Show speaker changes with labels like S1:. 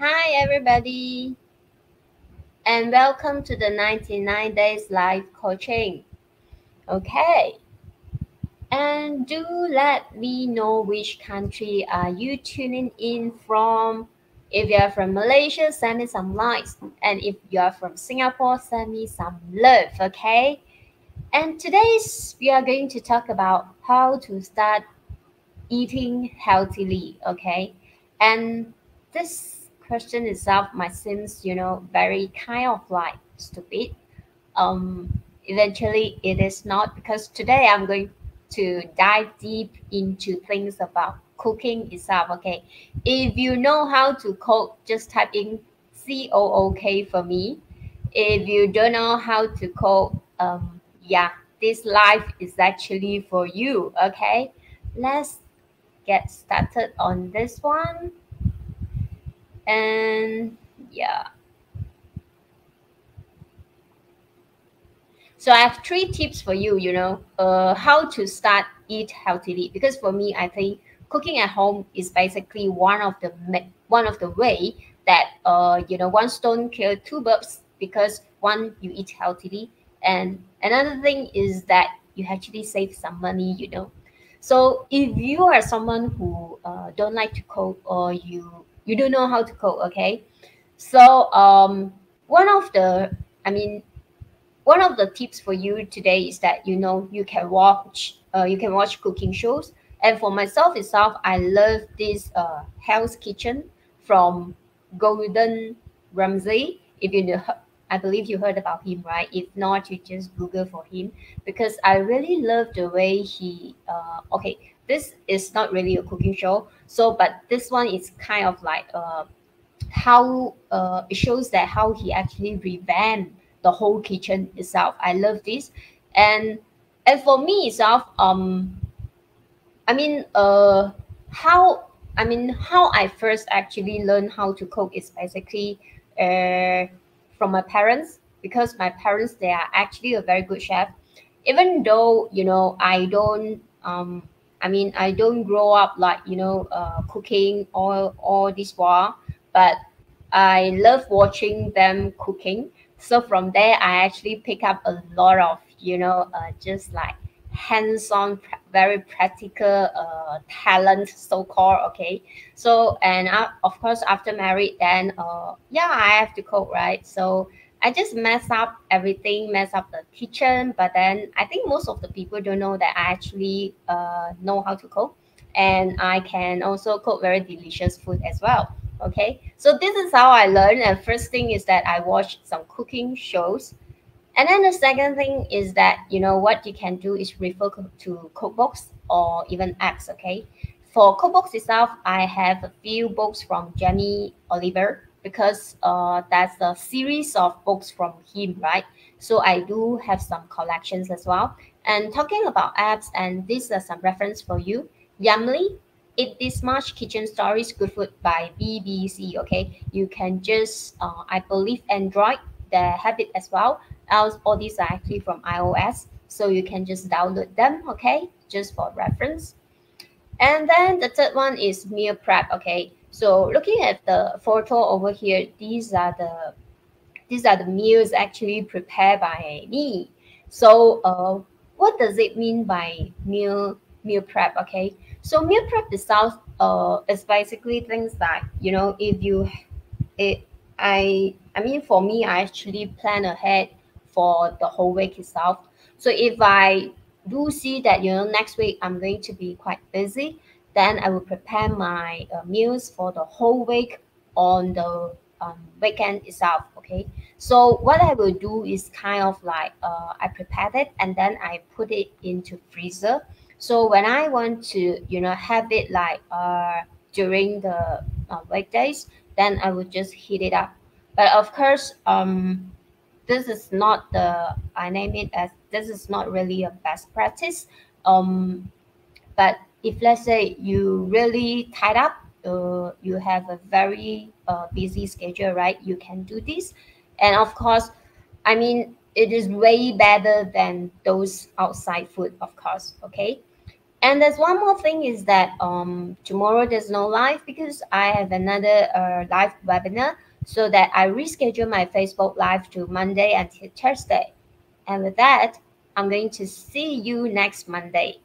S1: Hi, everybody, and welcome to the 99 Days Life Coaching. Okay, and do let me know which country are you tuning in from. If you're from Malaysia, send me some likes, and if you're from Singapore, send me some love. Okay, and today's we are going to talk about how to start eating healthily. Okay, and this question itself might seem very kind of like stupid. Eventually it is not, because today I'm going to dive deep into things about cooking itself. Okay, if you know how to cook, just type in COOK for me. If you don't know how to cook, yeah, this life is actually for you. Okay, let's get started on this one. And yeah, so I have three tips for you, how to start eat healthily. Because for me, I think cooking at home is basically one of the way that one stone kill two birds, because one, you eat healthily, and another thing is that you actually save some money. So if you are someone who don't like to cook, or you don't know how to cook, okay, so one of the I mean one of the tips for you today is that you can watch cooking shows. And for myself itself, I love this Hell's Kitchen from Golden Ramsay. If you know, I believe you heard about him, right? If not, you just Google for him, because I really love the way he. Okay, this is not really a cooking show, so but this one is kind of like how it shows that how he actually revamped the whole kitchen itself. I love this. And and for me itself, I mean how how I first actually learned how to cook is basically uh, from my parents, because my parents, they are actually a very good chef. Even though I don't grow up like cooking all this while, but I love watching them cooking. So from there, I actually pick up a lot of just like hands-on, very practical talent, so-called. Okay, so and of course, after married, then yeah, I have to cook, right? So I just mess up everything, mess up the kitchen. But then I think most of the people don't know that I actually know how to cook, and I can also cook very delicious food as well. Okay, so this is how I learned. And first thing is that I watch some cooking shows. And then the second thing is that what you can do is refer to cookbooks or even apps. Okay, for cookbooks itself, I have a few books from Jamie Oliver, because that's a series of books from him, right? So I do have some collections as well. And talking about apps, and these are some reference for you. Yumly, Eat This Much Kitchen Stories Good Food by BBC. Okay, you can just I believe Android, they have it as well. All these are actually from iOS, so you can just download them. Okay, just for reference. And then the third one is meal prep. Okay, so looking at the photo over here, these are the meals actually prepared by me. So what does it mean by meal prep? Okay, so meal prep itself is basically things like, if you it I mean, for me, I actually plan ahead for the whole week itself. So if I do see that next week I'm going to be quite busy, then I will prepare my meals for the whole week on the weekend itself. Okay, so what I will do is kind of like I prepare it, and then I put it into freezer. So when I want to have it like during the weekdays, then I would just heat it up. But of course, this is not the I name it as this is not really a best practice. But if let's say you really tied up, you have a very busy schedule, right? You can do this, and of course, I mean, it is way better than those outside food, of course. Okay, And there's one more thing is that tomorrow there's no live because I have another live webinar, so that I reschedule my Facebook live to Monday until Thursday. And with that, I'm going to see you next Monday.